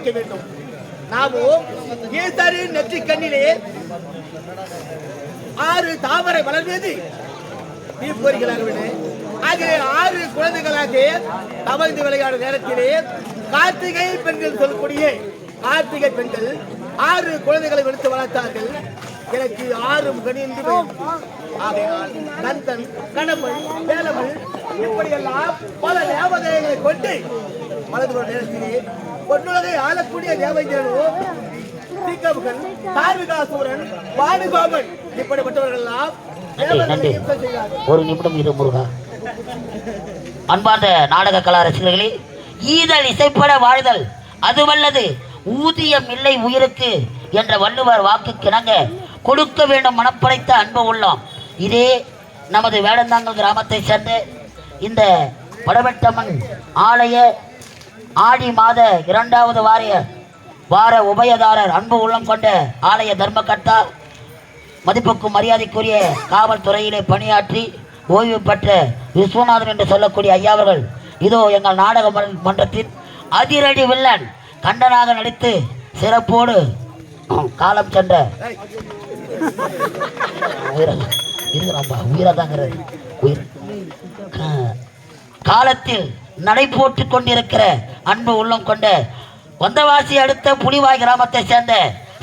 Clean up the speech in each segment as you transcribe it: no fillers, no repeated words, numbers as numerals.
வைக்க வேண்டும். நாமோ ஈசரின் நெற்றி கண்ணிலே 6 தாமரை மலர்வது தீப்பொறிகளாக அதிலே 6 குழந்தைகளாக தவழ்ந்து விளையாடும் நேரத்திலே கார்த்திகை பெண்கள் சொல்லக்கூடிய கார்த்திகை பெண்கள் 6 குழந்தைகளை எடுத்து வளர்த்தார்கள். எனக்கு 6 கணிந்து ஆகையால் நந்தன் கணவன் வேலவன் இப்படியெல்லாம் பல தேவதைகளை கொண்டு வளர்ந்து வரும் நேரத்திலே பொன்னுலகை ஆளக்கூடிய தேவதைகளோ சீக்கமுகன் தார்விகாசூரன் பானுகோபன் இப்படிப்பட்டவர்கள் எல்லாம் ஒரு நிமிடம் இரு முருகா. அன்பார்ந்த நாடக கலா ரசிகர்களே, ஈதல் இசைப்பட வாழ்தல் அதுவல்லது ஊதியம் இல்லை உயிருக்கு என்ற வள்ளுவர் வாக்குக்கு இணங்க கொடுக்க வேண்டும் மனப்படைத்த அன்பு உள்ளோம். இதே நமது வேடந்தாங்கல் கிராமத்தை சேர்ந்த இந்த வடவெட்டம்மன் ஆலய ஆடி மாத 2வது வார உபயதாரர் அன்பு உள்ளம் கொண்ட ஆலய தர்மகர்த்தா மதிப்புக்கும் மரியாதைக்குரிய காவல்துறையிலே பணியாற்றி ஓய்வு பெற்ற விஸ்வநாதன் என்று சொல்லக்கூடிய ஐயாவர்கள் இதோ எங்கள் நாடக மன்றத்தின் அதிரடி வில்லன் கண்டனாக நடித்து சிறப்போடு காலம் சென்ற உயிராதாங்கிறது உயிர் காலத்தில் நடை போட்டு கொண்டிருக்கிற அன்பு உள்ளம் கொண்ட வந்தவாசி அடுத்த புலிவாய் கிராமத்தை சேர்ந்த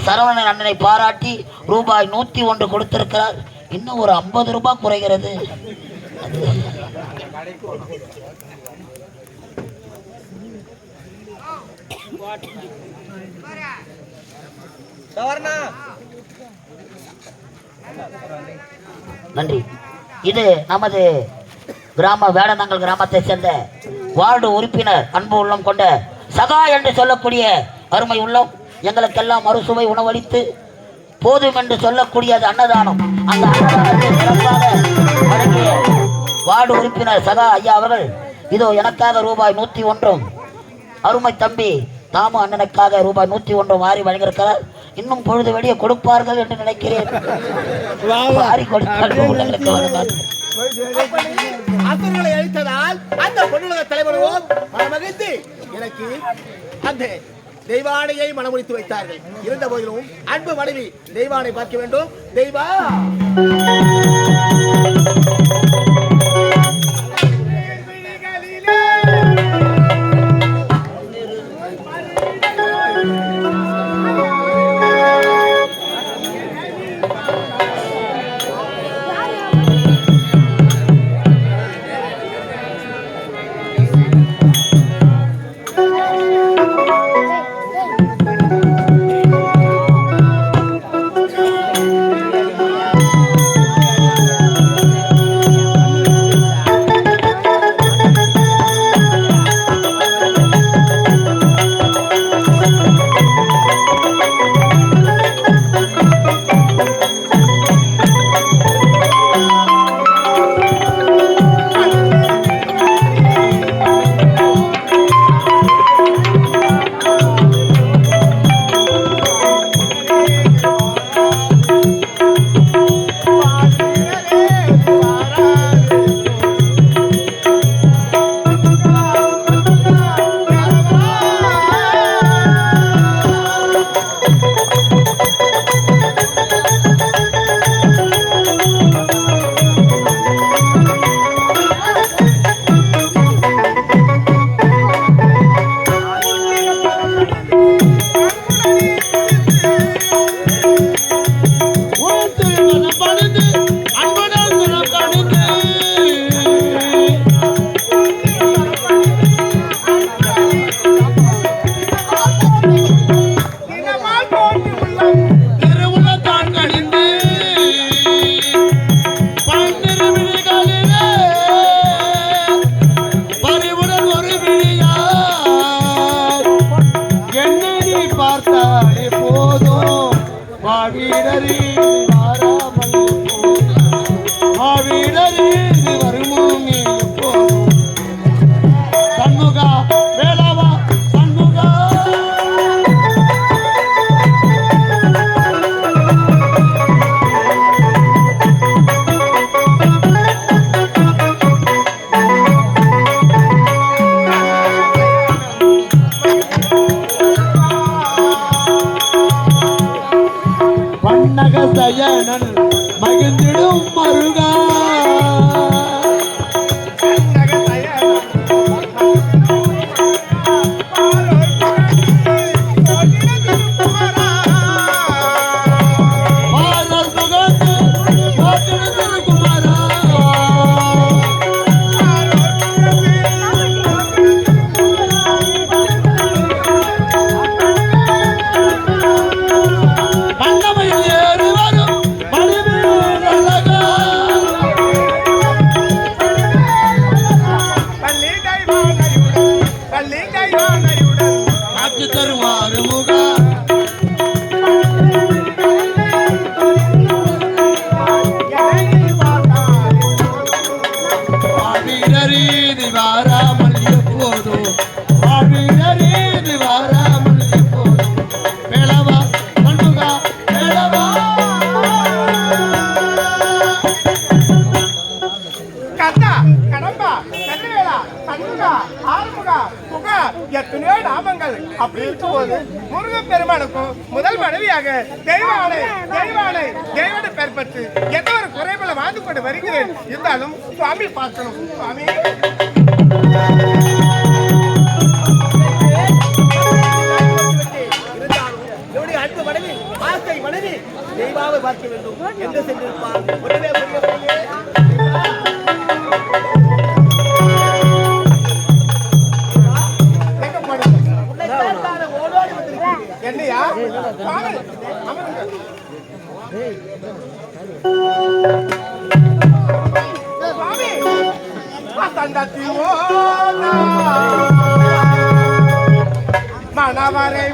சரவணன் அண்ணனை பாராட்டி ரூபாய் 101 கொடுத்திருக்கிறார். இன்னும் ஒரு 50 ரூபாய் குறைகிறது. நன்றி. இது நமது கிராம வேடந்தாங்கல் கிராமத்தை சேர்ந்த வார்டு உறுப்பினர் அன்பு உள்ளம் கொண்ட சகா என்று சொல்லக்கூடிய அருமை உள்ளம் எங்களுக்கெல்லாம் மறுசுவை உணவளித்து போதும் என்று சொல்லக்கூடியது அன்னதானம். அந்த அன்னதானத்தை சிறப்பாக வழங்கிய வார்டு உறுப்பினர் சகா ஐயா அவர்கள் இதோ எனக்காக ரூபாய் 101 அருமை தம்பி தாமு அண்ணனுக்காக ரூபாய் 101 வாரி வழங்கியிருக்கிறார். இன்னும் பொழுது வெளியே கொடுப்பார்கள் என்று நினைக்கிறேன். அசுரர்களை அழித்ததால் அந்த பொன்னுலக தலைவரும் மனமகிழ்ந்து எனக்கு அந்த தெய்வானையை மனமுடித்து வைத்தார்கள். இருந்த போதிலும் அன்பு மனைவி தெய்வானை பார்க்க வேண்டும். தெய்வா கந்தா, கடம்பா, கதிரவேலா, சண்முகா, ஆறுமுகா, புகா, எத்தனையோ நாமங்கள். அப்படி இருக்கும்போது முருகப் பெருமானுக்கும் முதல் மனைவியாக தெய்வானை பெயர் பெற்று எந்த ஒரு குறைபல வாழ்ந்து கொண்டு வருகிறேன். இருந்தாலும் சுவாமி பார்க்கணும். சுவாமி அன்பு மனைவி, ஆசை மனைவி தெய்வாவை பார்க்க வேண்டும் என்று சென்றிருப்பார். ஒருவே புரியவில்லையே. ஓடோடி வந்திருக்கிறேன். என்னையா சுவாமி வசந்தத்தில் மணவரை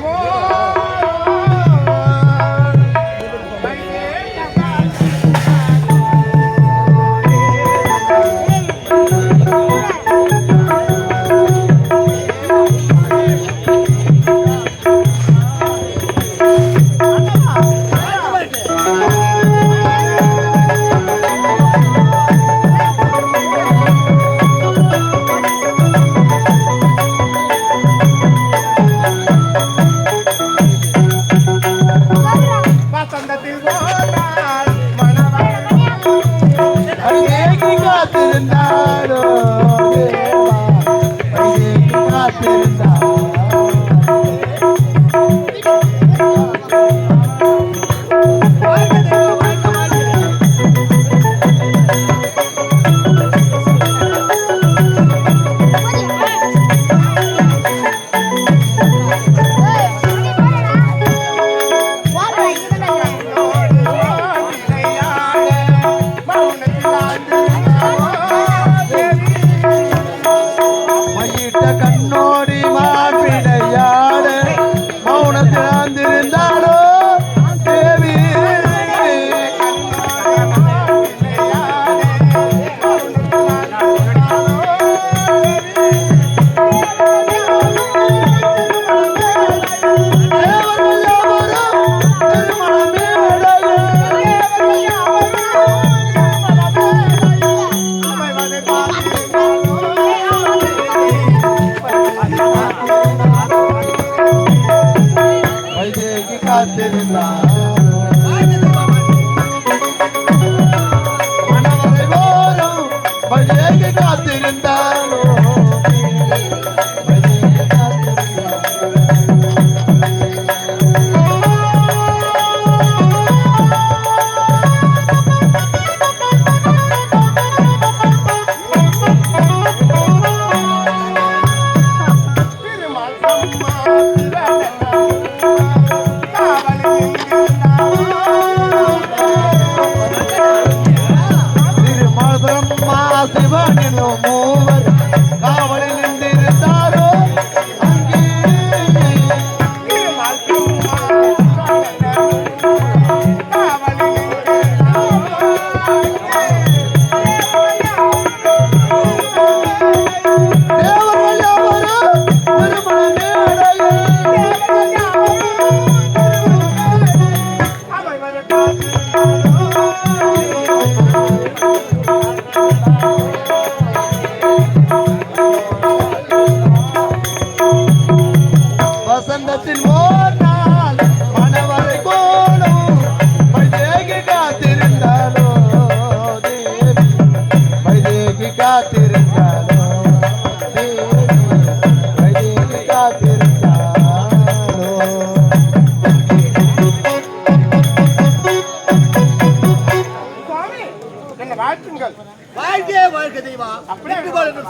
வாழ்க்கை தெய்வா அப்படியே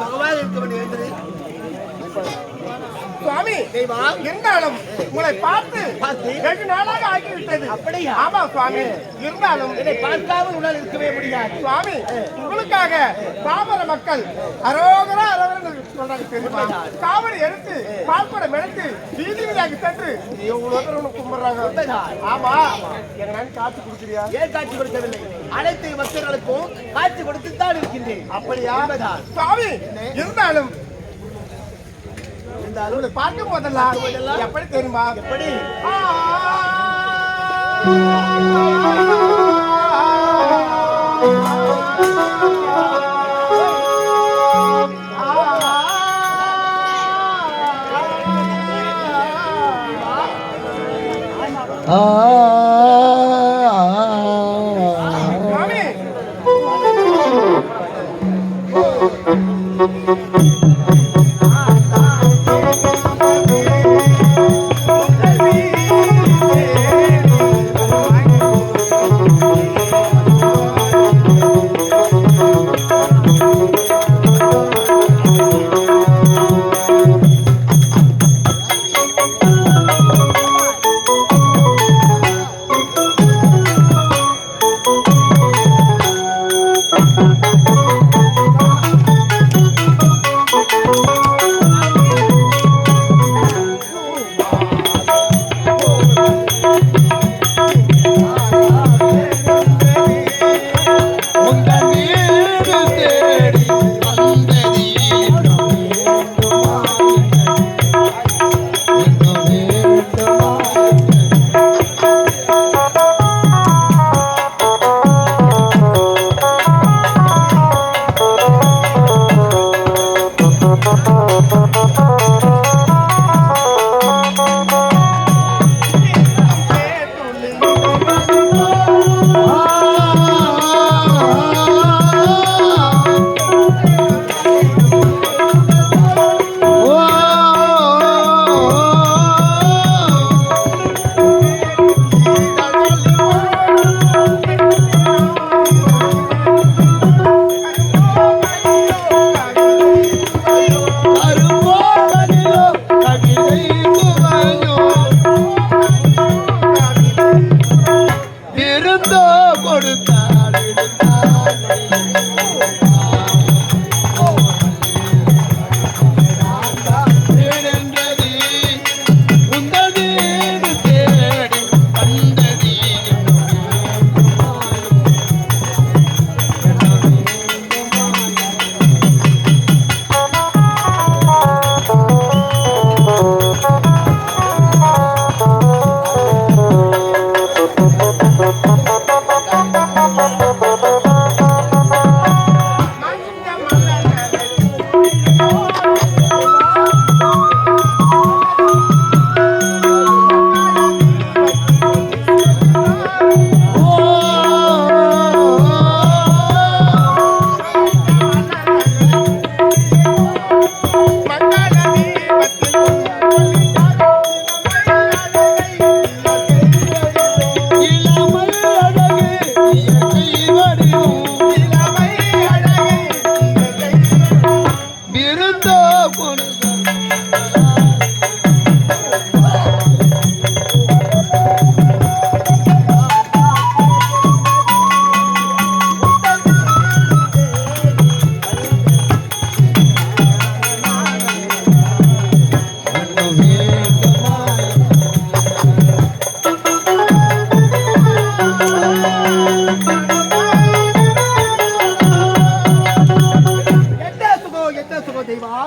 சுகமாக இருக்க வேண்டியது சுவாமி தெய்வா இருந்தாலும் உங்களை பார்த்து 2 நாளாக ஆகிவிட்டது. அப்படியா? ஆமா சுவாமி. இருந்தாலும் இதை பார்க்காமல் உன்னால் இருக்கவே முடியாது சுவாமி. உங்களுக்காக பாமர மக்கள் அரோகரா சொல்றாங்க தெரியுமா? காவடி எடுத்து பால்படம் எடுத்து வீதி வீதியாக சென்று எவ்வளவு பேர் கும்பிடுறாங்க. ஆமா. எங்க காட்சி கொடுக்குறியா? ஏன் காட்சி கொடுக்கவில்லை? அனைத்து பக்தர்களுக்கும் காட்சி கொடுத்து தான் இருக்கின்றேன். அப்படியா சுவாமி? இருந்தாலும் பார்க்கும் போதெல்லாம் எப்படி தெரியுமா? எப்படி?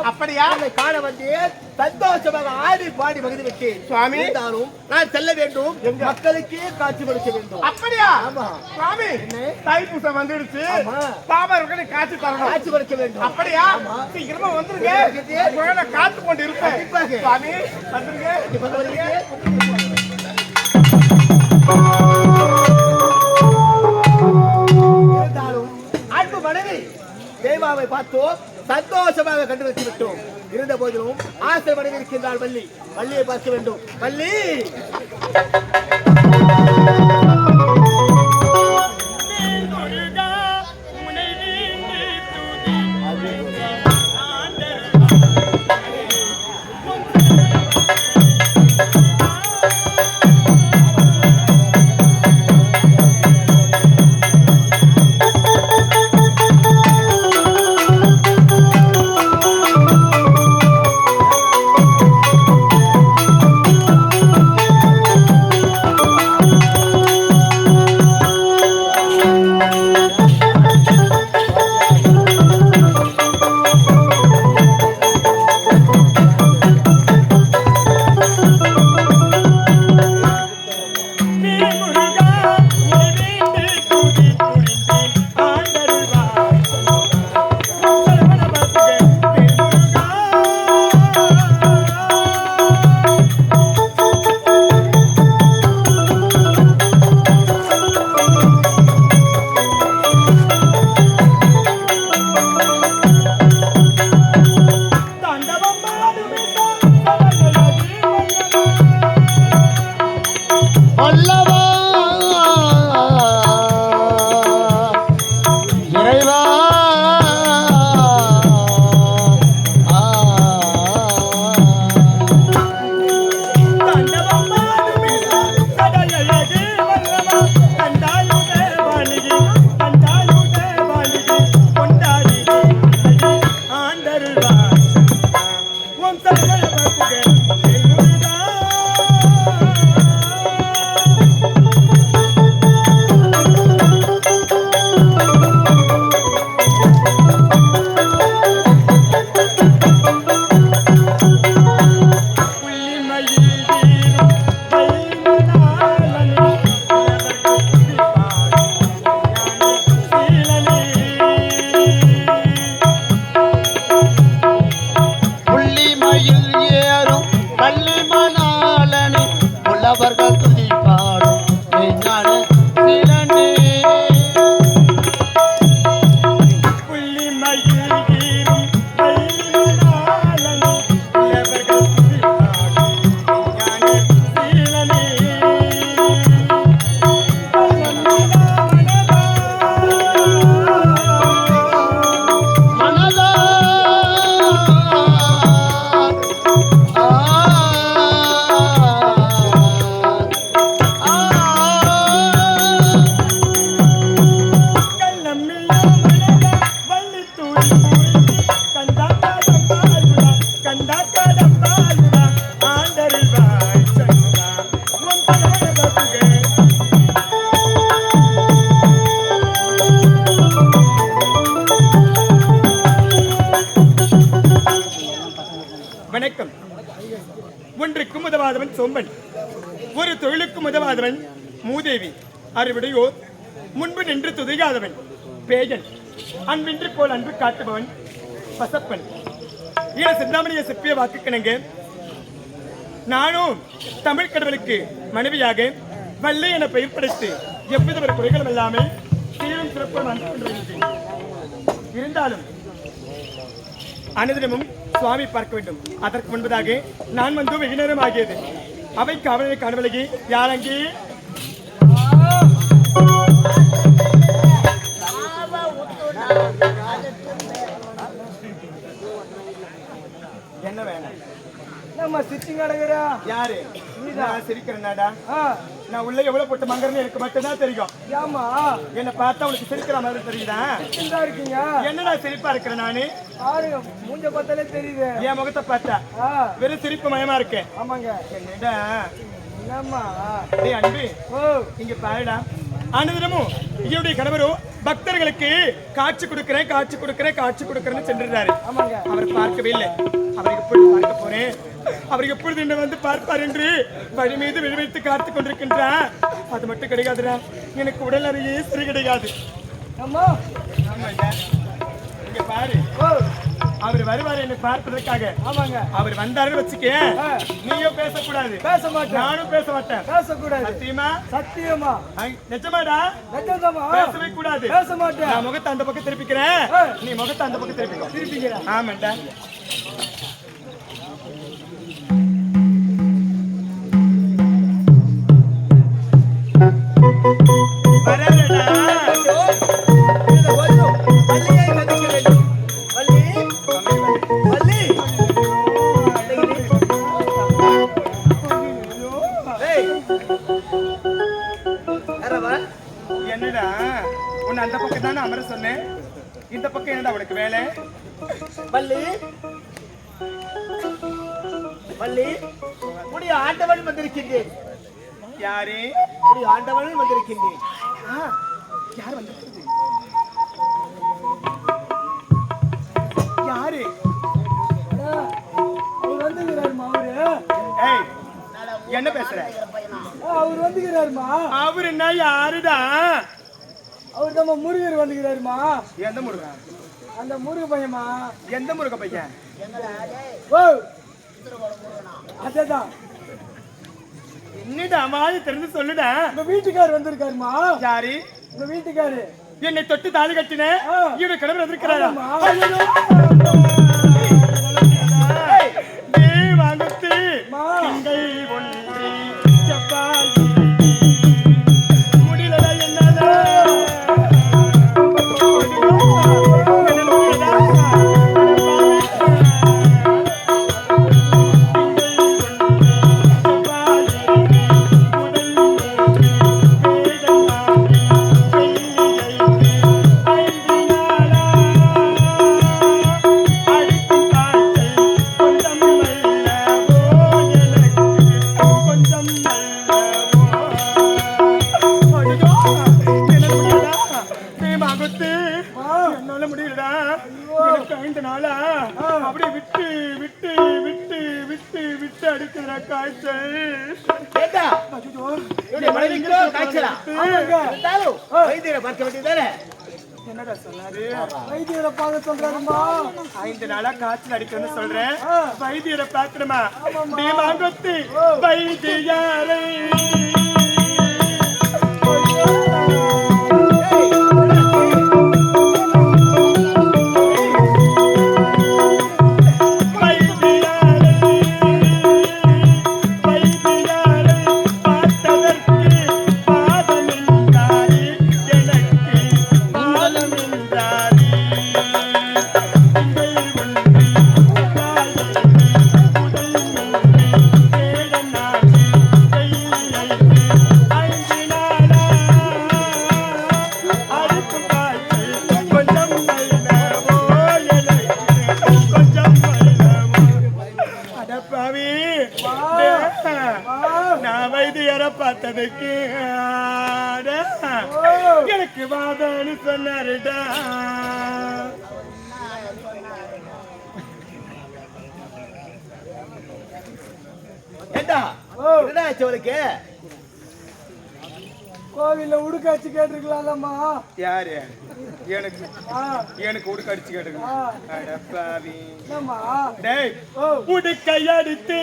அப்படியா? காண வந்து சந்தோஷமாக ஆடி பாடி மகிழ்ந்து விட்டேன் சுவாமி. இருந்தாலும் நான் செல்ல வேண்டும், மக்களுக்கே காட்சி கொடுக்க வேண்டும். அப்படியா? ஆமா சுவாமி, தைப்பூசம் வந்துடுச்சு, ஆமா. பாபாருக்கு காட்சி தரணும். காட்சி கொடுக்க வேண்டும். அப்படியா? சீக்கிரமா வந்துருங்க, காத்து கொண்டு இருப்பேன். கண்டிப்பாக. சுவாமி வந்துருங்க. இப்ப வருகிறீங்க. இருந்தாலும் அன்பு மனைவி தேவாவை பார்த்தோம், சந்தோஷமாக கண்டு வச்சு விட்டோம். இருந்த போதிலும் ஆசை மனைவி இருக்கின்றாள் வள்ளி. வள்ளியை பார்க்க வேண்டும். வள்ளி வணக்கம். ஒன்றுக்கும் உதவாதவன் சோம்பன், ஒரு தொழிலுக்கும் உதவாதவன் மூதேவி, அறுவிடையோர் முன்பு நின்று துதையாதவன் பேயன், அன்பின்றி போல் அன்பு காட்டுபவன் பசப்பன். ஈழ சிந்தாமணியை செப்பிய வாக்குக்கிணங்க நானும் தமிழ் கடவுளுக்கு மனைவியாக வள்ளி என பெயர் படைத்து எவ்வித ஒரு குறைகளும் இல்லாமல் சீரும் சிறப்பும் அன்பு கொண்டிருக்கிறேன். இருந்தாலும் அனுதினமும் சுவாமி பார்க்க வேண்டும். அதற்கு முன்பதாக நான் வந்து வெகு நேரம் ஆகியது. அவை காவலை காணவலகி யாரங்கே என்ன வேணும்? நம்ம சிரிச்சிங் அடங்குறா யாரு? நான் சிரிக்கிறேன்னாடா? நான் உள்ள எவ்வளவு போட்டு மங்கறன்னு எனக்கு மட்டும்தான் தெரியும். ஏமா என்ன பார்த்தா உனக்கு சிரிக்கிற மாதிரி தெரியுதா? சிரிச்சா இருக்கீங்க. என்னடா சிரிப்பா இருக்கிறேன் நானு? பாருங்க மூஞ்ச பார்த்தாலே தெரியுது. என் முகத்தை பார்த்தா வெறும் சிரிப்பு மயமா இருக்கேன். ஆமாங்க. என்னடா என்னம்மா டேய் அன்பு, ஓ இங்க பாருடா. அனுதினமும் என்னுடைய கணவரோ பக்தர்களுக்கு காட்சி கொடுக்கிறேன்னு சென்றாரு. ஆமாங்க. அவரை பார்க்கவே இல்லை. அவரை எப்பொழுது பார்க்க போறேன், அவர் எப்பொழுது என்ன வந்து பார்ப்பார் என்று வழி மீது விழிவைத்து காத்துக் கொண்டிருக்கின்றான். அது மட்டும் கிடையாதுடா, எனக்கு உடல் அறியே சரி கிடையாது. அம்மா ஆமாங்க. இங்க பாரு, அவர் வருவார் என்னை பார்ப்பதற்காக. ஆமாங்க. அவர் வந்தாருன்னு வச்சுக்க, நீயும் பேசக்கூடாது. பேச மாட்டேன். நானும் பேச மாட்டேன். பேசக்கூடாது. சத்தியமா? சத்தியமா. நிஜமாடா? நிஜமா. பேசவே கூடாது. பேச மாட்டேன். நான் முகத்தை அந்த பக்கம் திருப்பிக்கிறேன், நீ முகத்தை அந்த பக்கம் திருப்பிக்கோ. திருப்பிக்கிறேன். ஆமாண்டா. வரலடா. இந்த போதிலும் வள்ளியை சந்திக்க வேண்டும். வள்ளி, வள்ளி. ஏய், யாரவா? என்னடா உன்னை அந்த பக்கம் தானே அமர சொன்னேன், இந்த பக்கம் என்னடா உனக்கு வேலை? வள்ளி, வள்ளி, உடைய ஆண்டவன் வந்திருக்கின்றேன். யாரு? உடைய ஆண்டவன் வந்திருக்கின்றேன். யார் வந்திருக்கிறது? யாரு? அவர் வந்துக்கிறாருமா. ஏய், என்ன பேசுற? அவர் வந்துக்கிறாருமா. அவரு என்ன யாருடா? அவர் நம்ம முருகர் வந்துக்கிறாருமா. எந்த முருகன்? அந்த முருக பையமா. எந்த முருக பையன்? ஓ அதேதான். என்னடா மாதிரி தெரிஞ்சு சொல்லுடா. உங்க வீட்டுக்காரர் வந்திருக்காருமா. யாரு? உங்க வீட்டுக்காரு என்னை தொட்டு தாலி கட்டின இவரு கடவுள் வந்திருக்கிறாரா? வாங்கத்து திங்கள் ஒன்றி செவ்வாய் முடியலடா என்னடா? என்னால முடியலடா. எனக்கு 5 நாளா அப்படியே விட்டு விட்டு விட்டு விட்டு விட்டு அடிக்கிறா காய்ச்சல். ஏண்டா? இவருடைய மனைவிக்கோ காய்ச்சலா? இருந்தாலும் வைத்தியரை பார்க்க வேண்டியதுதானே? என்னடா சொன்னாரு? வைத்தியரை பார்க்க சொல்றாருமா. 5 நாளா காய்ச்சல் அடிக்கணும்னு சொல்றேன், வைத்தியரை பார்க்கணுமா? வாங்கத்து வைத்தியாரை நான் வைத்தியரை பார்த்ததுக்கு எனக்கு வாதன்னு சொன்னாருடா. என்னடா ஆச்சு அவருக்கு? கோவில்ல உடுக்காச்சு கேட்டிருக்கலாம்மா. யாரு? எனக்கு உடுக்க அடிச்சு கேட்டுக்கலாம். என்னம்மா? டேய் உடுக்கை அடித்து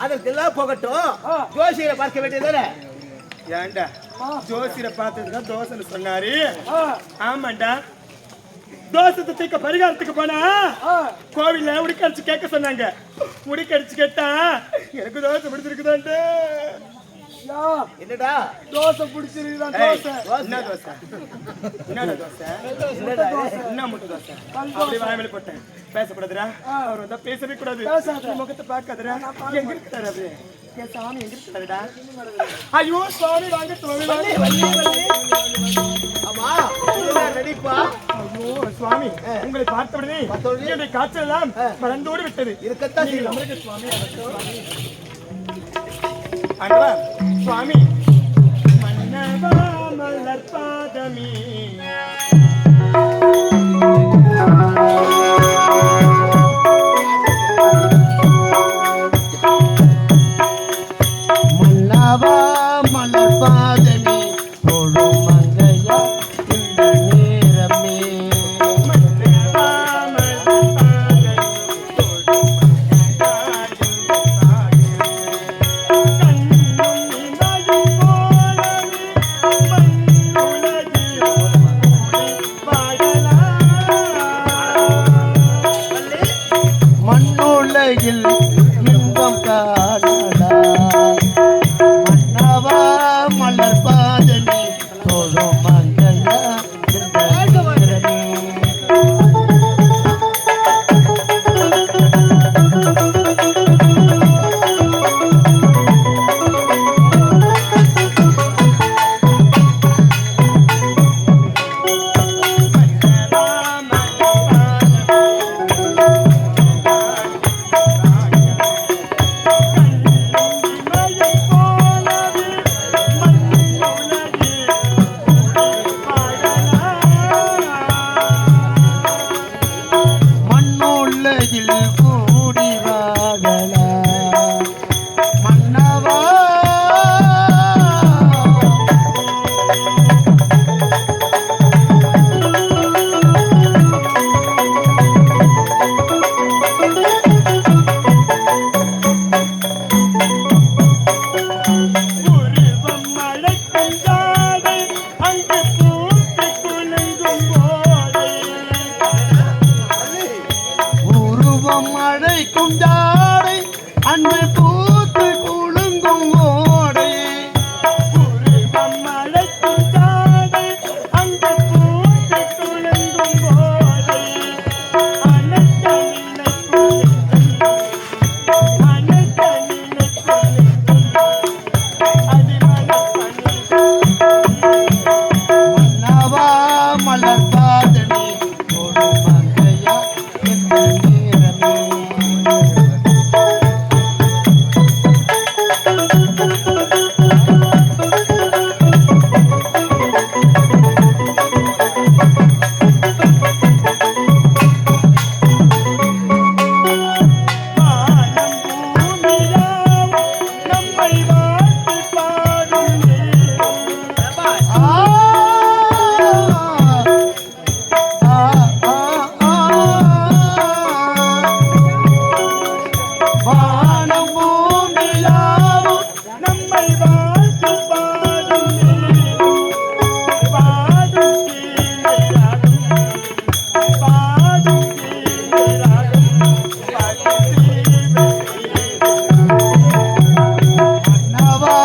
அதற்கெல்லாம் போகட்டும், ஜோசியரை பார்க்க வேண்டியதானே? ஏண்டா ஜோசியரை பார்த்ததுதான் தோசைன்னு சொன்னாரு. ஆமாண்டா, தோசத்தை தீக்க பரிகாரத்துக்கு போனா கோவில்ல உடிக்கடிச்சு கேட்க சொன்னாங்க. உடிக்கடிச்சு கேட்டா எனக்கு தோசை பிடிச்சிருக்குதான்ட்டு. என்னடா தோசை பிடிச்சிருக்குதா? தோசை என்ன தோசை? என்ன தோசை? என்ன முட்டை தோசை? அப்படி வாய்மொழி போட்டேன். பேசக்கூடாதுடா. அவர் வந்தா பேசவே கூடாது. முகத்தை பார்க்காதுடா. எங்க இருக்காரு அவரு? என் சாமி எங்க இருக்காருடா? ஐயோ சாமி வாங்க ஆமா நடிப்பா. ஐயோ சுவாமி, உங்களை பார்த்தவுடனே என்னுடைய காய்ச்சல் எல்லாம் மறந்தோடு விட்டது. இருக்கத்தான் சுவாமி அண்ணா சுவாமி மன்னவா மலர் பாதமி மன்னவா மலர் பாதமி தொழு மங்கையா இந்த நேரமே. மன்னவா மலர் பாதமி தொழு மண்ணுலகில் இன்பம் காணடா. மன்னவா மலர் பாதமி தொழு மங்கையா இந்த நேரமே. மண்ணுலகில் கூடி வாழலா. மன்னவா உருவம் அழைக்கும் ஜாடை அன்பு பூத்து குலுங்கும் ஓடை. மன்னவா மலர் பாதமி தொழு மங்கையா இந்த நேரமே. வானம் பூமியாவும் நம்மை வாழ்த்து பாடும் பாடும் பாடும் மன்னவா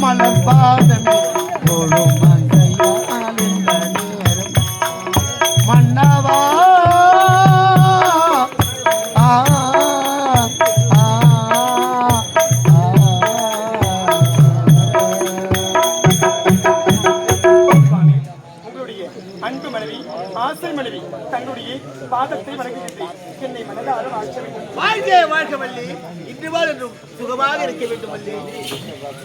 மலர் பாதமே தொழு மங்கையா இந்த நேரம். தோசை மனைவி தன்னுடைய பாதத்தை வணங்குகின்றேன். என்னை மனதார வாழ்க்க வேண்டும். வாழ்க்கை வாழ்க்கை வள்ளி, இன்று வாழ் என்றும் சுகமாக இருக்க வேண்டும் வள்ளி.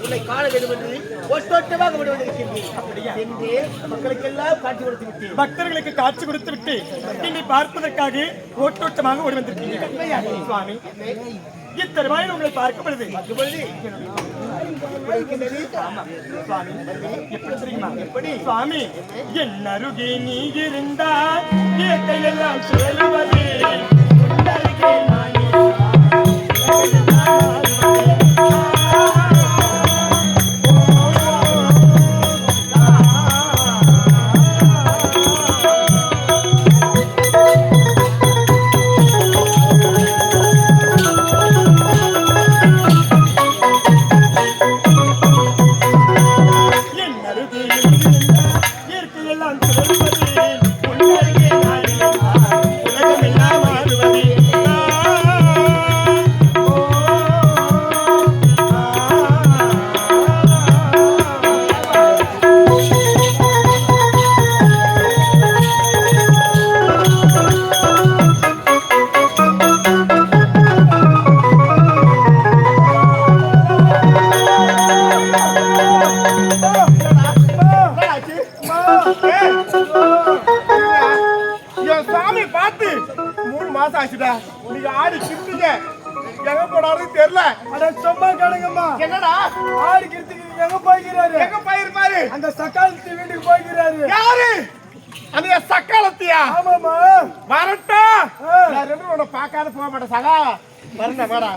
உன்னை காண வேண்டும் என்று ஒட்டோட்டமாக விடுவதற்கின்றேன். அப்படியா என்று மக்களுக்கெல்லாம் காட்சி கொடுத்து விட்டேன். பக்தர்களுக்கு காட்சி கொடுத்து விட்டு என்னை பார்ப்பதற்காக ஓட்டோட்டமாக ஓடி வந்திருக்கீங்க சுவாமி. இத்தருவாயில் உங்களை பார்க்கப்படுது. எப்படி தெரியுமா? எப்படி சுவாமி, என் அருகே நீ இருந்தால் இயற்கையெல்லாம் சொல்லுவது அருகே நான் தெரியல. சும்மா கிடங்கம்மா. என்னடா ஆடு கிருத்திக்கு எங்க போய்கிறாரு? எங்க போயிருப்பாரு? அந்த சக்காலத்தி வீட்டுக்கு போய்கிறாரு. யாரு? அந்த சக்காலத்தியா? ஆமாமா. வரட்டும். நான் ரெண்டு உன்னை பார்க்காத போக மாட்டேன் சகா. வரணும் வாடா.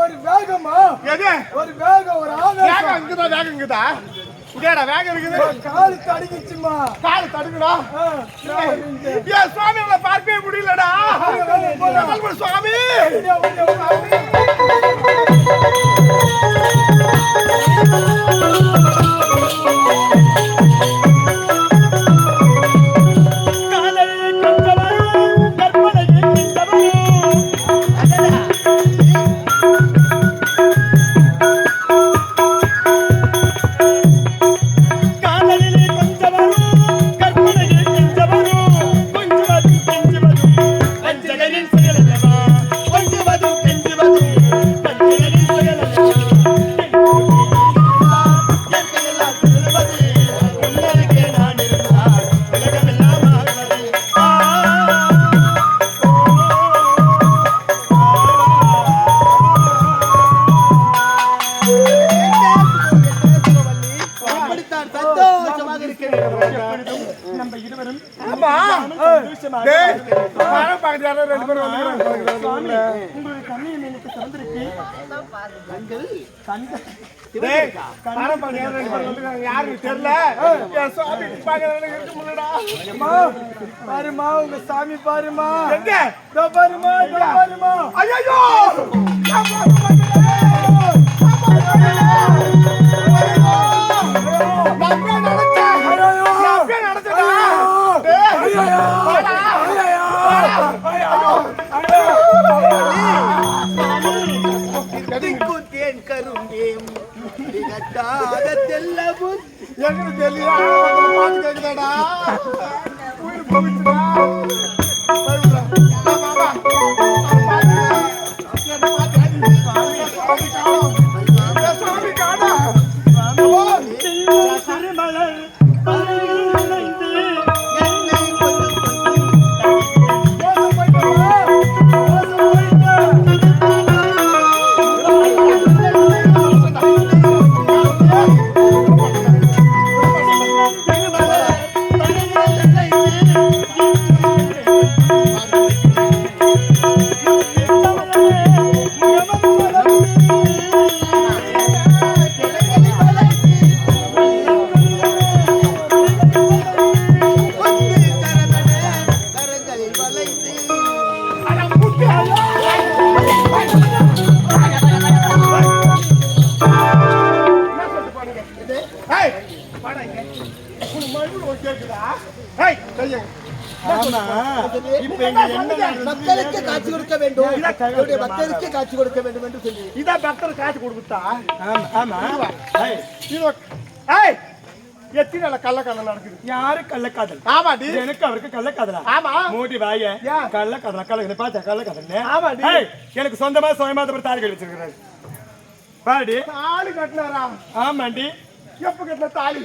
ஒரு வேகமா? ஒரு வேகம், ஒரு வேகம் இங்குதான். வேகம் இங்குதா? இதேடா வேகம் இருக்குது. காலு தடுக்கிச்சுமா. காலு தடுக்கடா. ஏன் சுவாமி உங்களை பார்க்கவே முடியலடா. சுவாமி பாருமா, உங்க சாமி பாருமா. எங்க பாருமா, பாருமா. ஐயோ எனக்கு தெரியல. பாட்டு கேக்குதாடா? உயிர் போயிடுச்சுடா. போயிட்டு ஏய் கையை ஆமா இப்ப இங்க என்ன நடந்தது? மக்களுக்கு காட்சி கொடுக்க வேண்டும், என்னுடைய மக்களுக்கு காட்சி கொடுக்க வேண்டும் என்று சொல்லி இதான் பக்தர் காசு கொடுத்தா ஆமா ஆமா ஏய், இது ஏய் எத்தனை நாள் கள்ளக்காதல் நடக்குது யாரு கள்ளக்காதல்? ஆமாடி எனக்கு அவருக்கு கள்ளக்காதலா? ஆமா மூடி வாய ஏன்? கள்ளக்காதலா? கள்ள பார்த்தா கள்ளக்காதல் ஆமாடி. எனக்கு சொந்தமா சுயமாத தாலி கட்டி வச்சிருக்கிறாரு பாடி. தாலி கட்டினாரா? ஆமாண்டி, எப்ப கட்டின தாலி?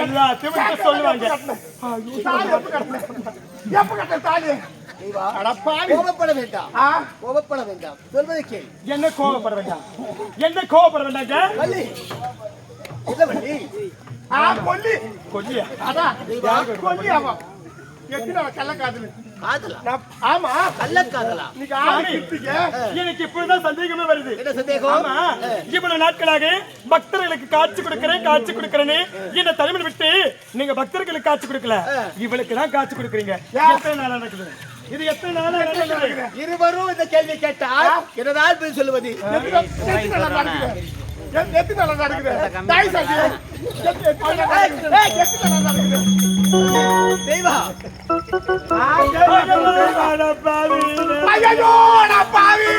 எல்லாத்தையும் வந்து சொல்லுவாங்க. தாலி எப்ப கட்டின? எப்ப கட்டின தாலி? தெய்வா, அட பாவி. கோபப்பட வேண்டாம், ஆ கோபப்பட வேண்டாம், சொல்வதை கேள். என்ன கோவப்பட வேண்டாம், என்ன கோவப்பட வேண்டாங்க? வள்ளி, என்ன வள்ளி? கொல்லி கொல்லியா? அதான் கொல்லி அவன் எத்தனை நாள் கள்ளக்காதல்? காதலா? ஆமா கள்ளக்காதலா? இன்னைக்கு ஆளு கிட்டிக்க எனக்கு இப்படிதான் சந்தேகமே வருது. என்ன சந்தேகம்? ஆமா, இவ்வளவு நாட்களாக பக்தர்களுக்கு காட்சி கொடுக்கிறேன்னு என்ன தலைமையில் விட்டு நீங்க பக்தர்களுக்கு காட்சி கொடுக்கல, இவளுக்கு தான் காட்சி கொடுக்குறீங்க. எத்தனை நாளா நடக்குது இது? எத்தனை நாளா நடக்குது? இருவரும் இந்த கேள்வி கேட்டால் என்னதான் பதில் சொல்லுவது? எத்தனை நாள் நடக்குது? எத்தனை நாள் நடக்குது? தாய் சாந்தி எத்தனை நாள் நடக்குது? தெய்வா, ஐயோ நான் பாவி.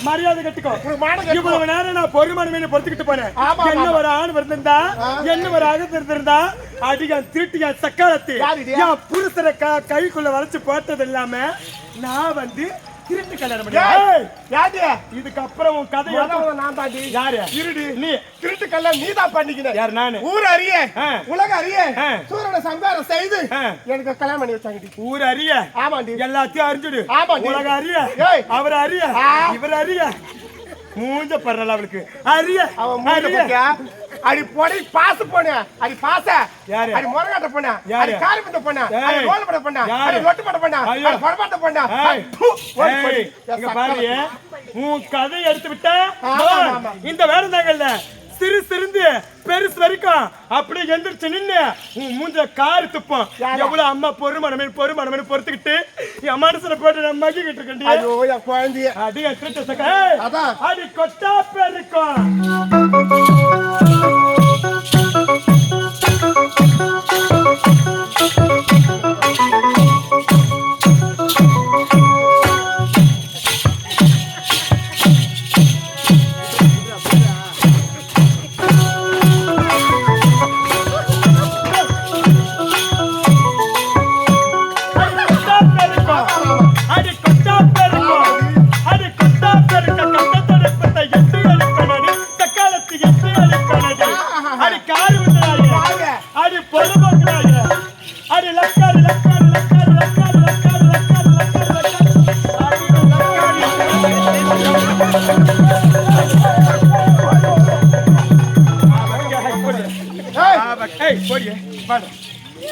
மரியாதை கட்டிக்கோ. மானம் இவ்வளவு நேரம் நான் பொறுமனமே பொறுத்துக்கிட்டு போனேன். ஆமா, என்ன ஒரு ஆண் இருந்திருந்தா, என்ன ஒரு அகத்து இருந்திருந்தா, அடிகான் திருட்டியான் சக்காலத்து என் புருஷரை கைக்குள்ள வளைச்சு போட்டது இல்லாம நான் வந்து திருட்டு கல்யாணம் பண்ணேன். இதுக்கப்புறம் உன் கதை நான் தாண்டி யாரு? இருடி நீ திருட்டு கல்யாணம் நீ தான் பண்ணிக்கிற. யார்? நானு. ஊர் அறிய உலக அறிய ஆ. சூரனை சங்காரம் செய்து எனக்கு கல்யாணம் பண்ணி வச்சாங்கடி. ஊர் அறிய ஆமாண்டி. எல்லாத்தையும் அறிஞ்சுடு. ஆமாண்டி. உலக அறிய ஏய். அவர் அறிய ஆ. இவர் அறிய மூஞ்ச பரல அவளுக்கு அறிய அவன் மூஞ்ச அறிய. பத்தியா? அடி போடி பாசு போன அடி பாச யாரு? அடி முரகாட்ட போன யாரு? அடி காரிபத்த போன ஏய். அடி ரோல்பட போன யாரு? அடி ரொட்டு பட போன ஐயோ. அடி படபட்ட போன ஏய். ஏய், இங்க பாரு, உன் கதை எடுத்து விட்ட ஆமா, ஆமா. இந்த வேறந்தாங்கல்ல சிறு சிறுந்து பெருசு வரைக்கும் அப்படியே எந்திரிச்சு நின்னு உன் மூஞ்ச காரி துப்போம். யாரு? எவ்வளவு அம்மா பொறுமனமே பொறுத்துக்கிட்டு என் மனசுல போட்டு நம்ம மகிக்கிட்டு இருக்கேன். ஐயோ என் குழந்தைய அடி திருட்ட சக்க அதான். அடி கொட்டா பெருக்கும்.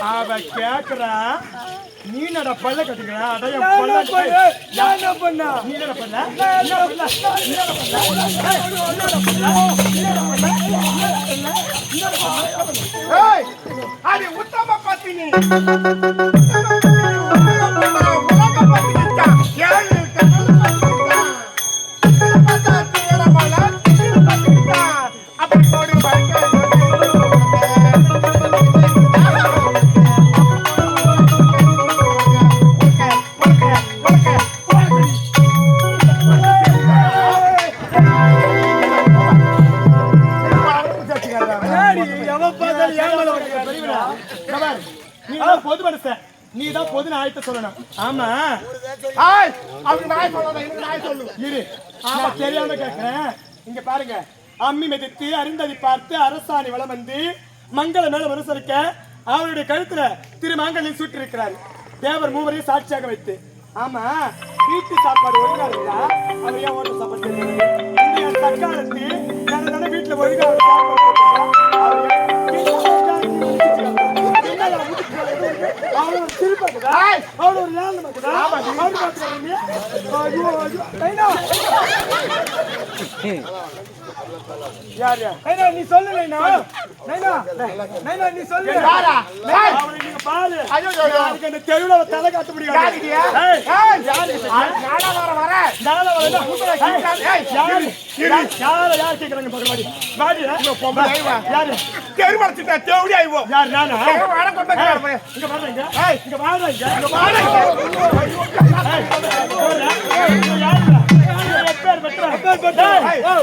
அவ கேக்குறா நீ நட பல்ல கட்டிக்கிறா அடைய பல்ல என்ன பண்ணா? நீ என்ன பண்ண? ஏய் அடி உத்தம பத்தினி உலக பத்தினிச்சா ஏழு கடல் பத்தினிச்சா பத்தா தீரமல பத்தினிச்சா அப்படி போடி பைக்க பொது மனுஷன் நீதான் பொது நாயத்தை சொல்லணும். ஆமா அவருக்கு நாய் சொல்லாத எனக்கு நாய் சொல்லு இரு நான் தெரியாம கேட்கிறேன். இங்க பாருங்க, அம்மி மிதித்து அறிந்ததை பார்த்து அரசாணி வளம் வந்து மங்கள மேல மனுஷருக்க அவருடைய கழுத்துல திருமாங்கல்யம் சூட்டி இருக்கிறாரு தேவர் மூவரையும் சாட்சியாக வைத்து. ஆமா, வீட்டு சாப்பாடு ஒழுங்கா இருந்தா அவர் ஏன் ஓட்ட சாப்பாடு சக்காலத்து வீட்டுல ஒழுங்கா சாப்பாடு சிரிப்பாக்குதா அவரு ஒரு நாள் நமக்குதா அவரு பாத்துக்கிறீங்க ஐயோ ஐயோ நைனா யார் நைனா நீ சொல்லு நைனா நைனா நைனா நீ சொல்லு யாரா அவரை நீங்க பாரு ஐயோ யாருக்கு இந்த தெருவுல தலை காட்ட முடியாது யாருக்கியா ஏய் யாரு நாளா வர நாள வரடா ஏய் யார் கேக்குறாங்க பகவாடி வாடி பொம்பளை யாரு தெரு மறைச்சிட்ட தேவடி ஐவோ யார் நானா வாட கொண்டக்கறார் போய் இங்க பாருங்க ஏய் இங்க பாருங்க இங்க வாட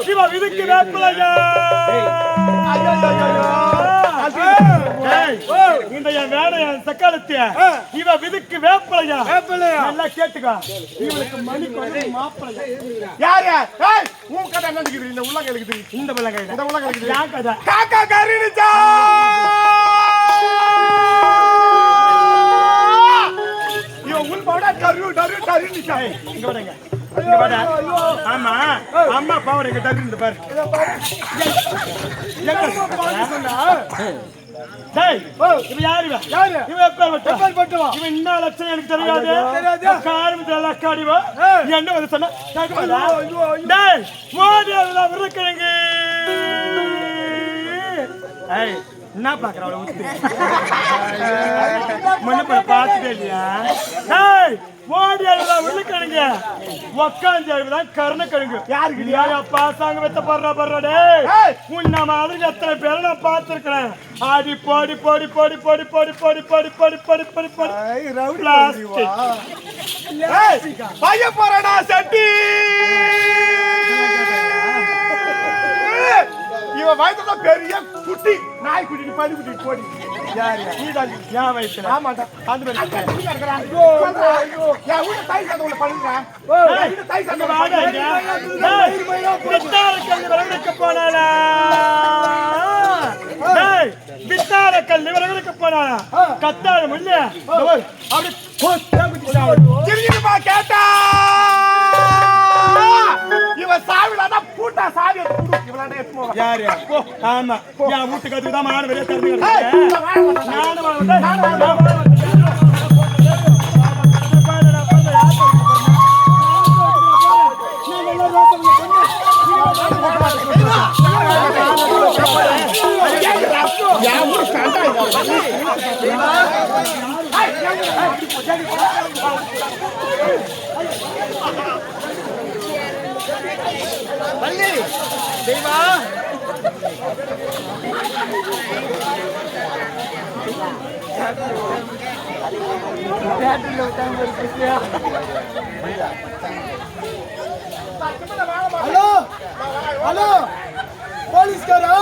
சிவா விதுக்கு வேப்பலையா இந்த என் வேலை என் சக்காலத்திய இவ விதுக்கு வேப்பலையா நல்லா கேட்டுக்கா இவளுக்கு மணி கொண்டு மாப்பிளையா யாரு ஏய் உன் கதை என்ன இருக்குது இந்த உள்ள கேக்குது இந்த பிள்ளை இந்த உள்ள கேக்குது யார் கதை காக்கா கரினிச்சா இவ உன் பட கரினிச்சா இங்க வரங்க இங்க வாடா ஆமா அம்மா பவர் எங்க தள்ளி பாரு டேய் இவ யாரு இவ எப்பேர் பட்டுவா இவ என்ன லட்சணம் எனக்கு தெரியாது காரணத்துல லக்காடிவா என்ன வந்து சொன்னா டேய் மோடி அதுல உருளைக்கிழங்கு ஏய் என்ன பாக்குற அவளை ஊத்து மண்ணப்பட பார்த்துட்டே இல்லையா டேய் மோடி அதுல உருளைக்கிழங்கு உக்காந்து கருணக்கிழங்கு யாருக்கு இல்லையா பாசாங்க வெத்த படுறா டேய் உன்ன மாதிரி எத்தனை பேரை நான் பார்த்திருக்கிறேன் ஆடி போடி போடி போடி போடி போடி போடி போடி போடி போடி போடி போடி பிளாஸ்டிக் பைய போறடா சட்டி இவ வயசுல பெரிய குட்டி நாய் குட்டி படி குட்டி போடி யாரு நீதான் யா வயசுல ஆமாடா அந்த மாதிரி ஐயோ ஐயோ யா உள்ள தை சந்த உள்ள பண்ணுங்க இந்த தை சந்த வாடா வித்தாரக்கல் விலகுக்கு போனாளா டேய் வித்தாரக்கல் விலகுக்கு போனாளா கத்தாழ முள்ள அப்படி திரும்பிமா கேட்டா இவ சாவிடாத பூட்டா சாவி எடுத்து இவளாட எடுத்து யாரு ஆமா யா வீட்டுக்கு அதுக்கு தான் மாடு வெளியே தரணும் நானும் வள்ளி தெய்வா ஹலோ ஹலோ போலீஸ்காரா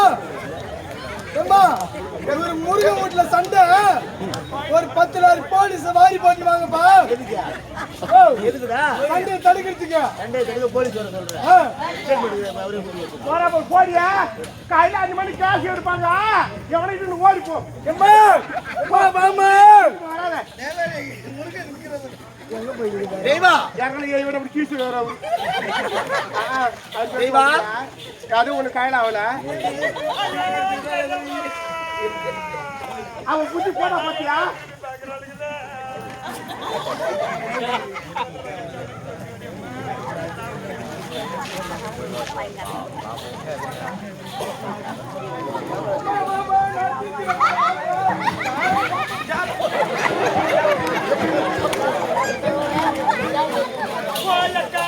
ஏம்மா ஒரு முருகன் வீட்டுல சண்டை ஒரு 10 லாரி போலீஸ் வாரி போட்டு வாங்கப்பா எதுக்குடா சண்டையை தடுக்கிறதுக்கு சண்டே தெலுங்கு போலீஸ் வர சொல்றேன் போறாம போடியா காலையில 5 மணிக்கு காசு எடுப்பாங்க எவனைக்கு ஓடி போ எம்மா வாமா வராத தெய்வா யாருன்னு இவனை அப்படி கீசு வராது தெய்வா அது ஒண்ணு காயில அவள அவன் புத்தி போடா பாத்தியா போலக்கா